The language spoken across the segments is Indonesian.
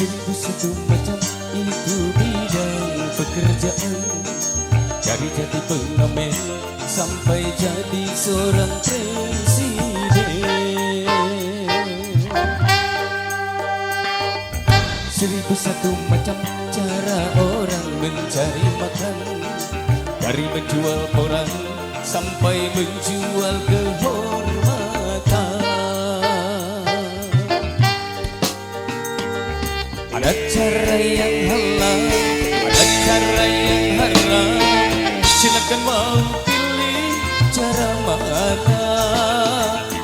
Seribu satu macam itu bidang pekerjaan, dari jadi pengamen sampai jadi seorang presiden. Seribu satu macam cara orang mencari makan, dari menjual koran sampai menjual kehormatan. Ada cara yang halal, ada cara yang haram. Silakan mau pilih cara mana.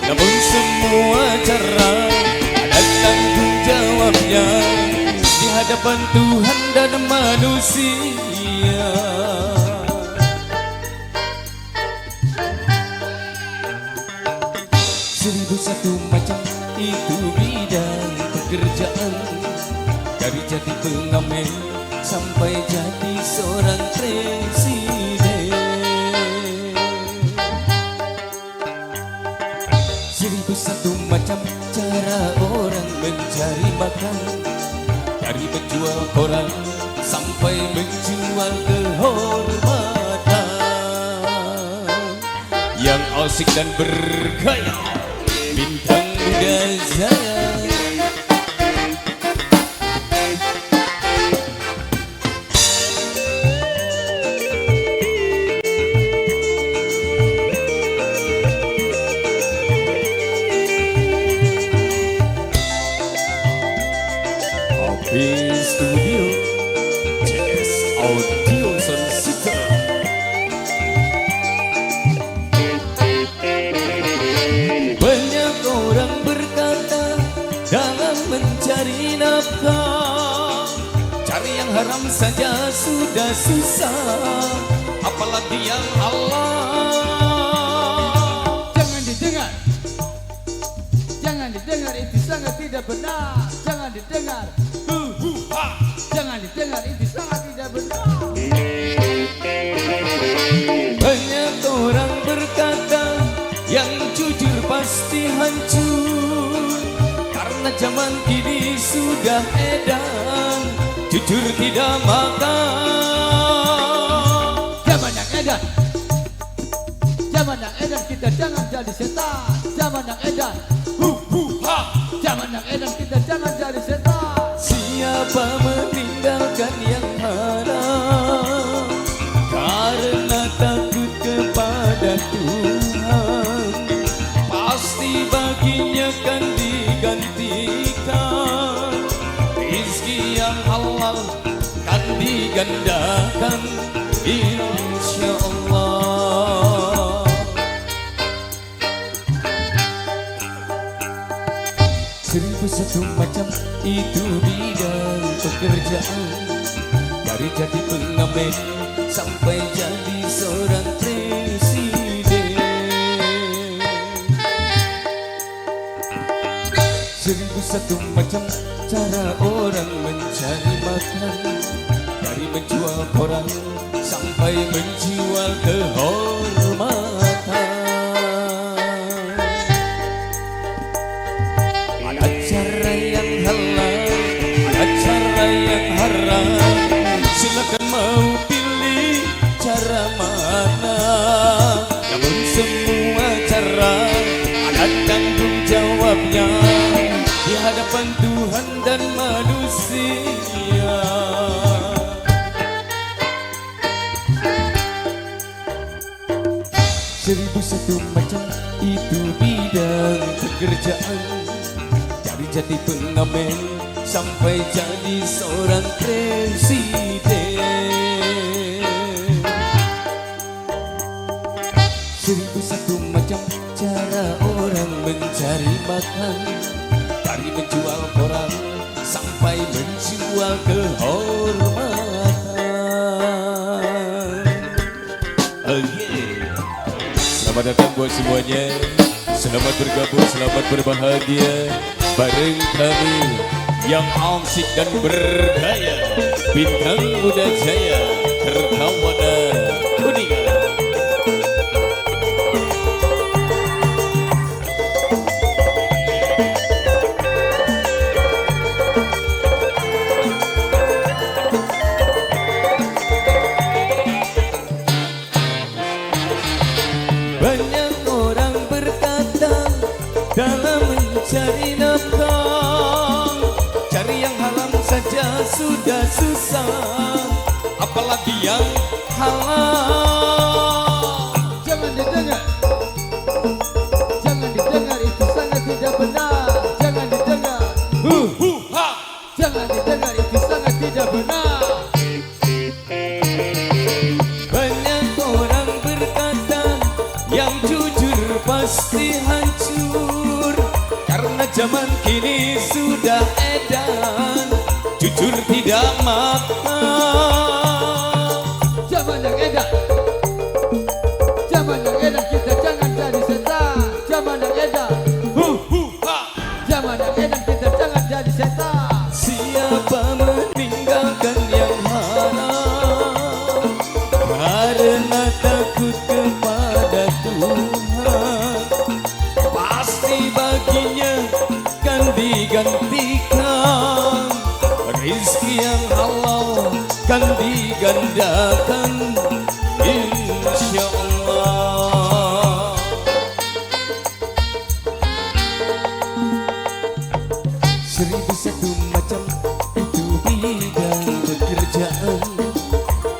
Namun semua cara ada tanggung jawabnya di hadapan Tuhan dan manusia. Seribu satu macam itu bidang pekerjaan, dari jadi pengamen sampai jadi seorang presiden. Seribu satu macam cara orang mencari makan, dari menjual koran sampai menjual kehormatan. Yang asik dan bergaya, bintang muda jaya. Studio JS Audio Sound System. Banyak orang berkata dalam mencari nafkah, cari yang haram saja sudah susah, apalagi yang halal. Jangan didengar, jangan didengar, itu sangat tidak benar. Jangan didengar, jangan didengar, itu sangat tidak benar. Banyak orang berkata yang jujur pasti hancur, karena zaman kini sudah edan jujur tidak makan. Zaman yang edan, zaman yang edan, kita jangan jadi setan. Zaman yang edan, zaman yang edan, kita jangan jadi setan. Siapa meninggalkan yang haram karena takut kepada Tuhan, pasti baginya kan digantikan. Rizki yang halal kan digandakan, insya Allah. Seribu satu macam itu bidang pekerjaan, dari jadi pengamen sampai jadi seorang presiden. Seribu satu macam cara orang mencari makan, dari menjual koran sampai menjual kehormatan. Ada cara yang halal, ada cara yang haram. Silakan mau pilih cara mana. Namun semua cara ada tanggung jawabnya di hadapan Tuhan dan manusia. Seribu satu macam itu bidang pekerjaan, dari jadi pengamen sampai jadi seorang presiden. Seribu satu macam cara orang mencari makan, dari menjual koran sampai menjual kehormatan. Oh yeah. Selamat datang buat semuanya. Selamat bergabung, selamat berbahagia bareng kami yang asik dan bergaya, bintang muda jaya, Terkawana Kuningan. sudah susah, apalagi yang halal. Jangan didengar, jangan didengar, itu sangat tidak benar. Jangan didengar, jangan didengar, itu sangat tidak benar. Banyak orang berkata yang jujur pasti hancur, karena zaman kini sudah edan, jujur tidak makan. Zaman yang edan, zaman yang edan, kita jangan jadi setan. Zaman yang edan, zaman yang edan, kita jangan jadi setan. Siapa meninggalkan yang haram karena takut kepada Tuhan, pasti baginya kan digantikan. Rizki yang halal kan digandakan, insya Allah. Seribu satu macam itu bidang pekerjaan,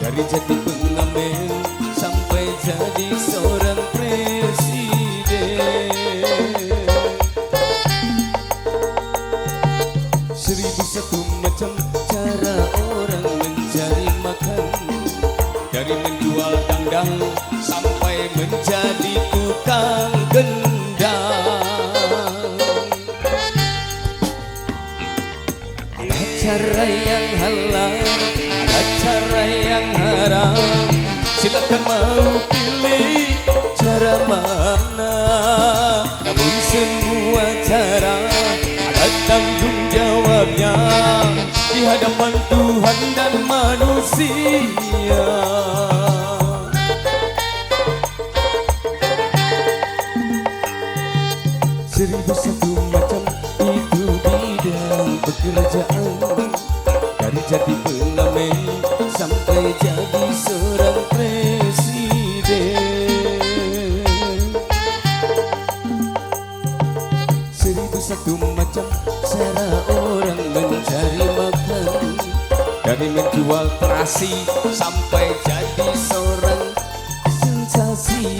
dari jadi pengamen sampai jadi seorang presiden. Seribu satu macam cara orang mencari makan, dari menjual dangdang sampai menjadi tukang gendang. Ada cara yang halal, ada cara yang haram, silakan mau pilih cara mana. Namun semua cara ada tanggung jawabnya di hadapan Tuhan dan manusia. Seribu satu macam itu bidang pekerjaan, dari jadi pengamen sampai jadi seorang presiden. Seribu satu macam cara orang mencari makan, dari menjual terasi sampai jadi seorang sensasi.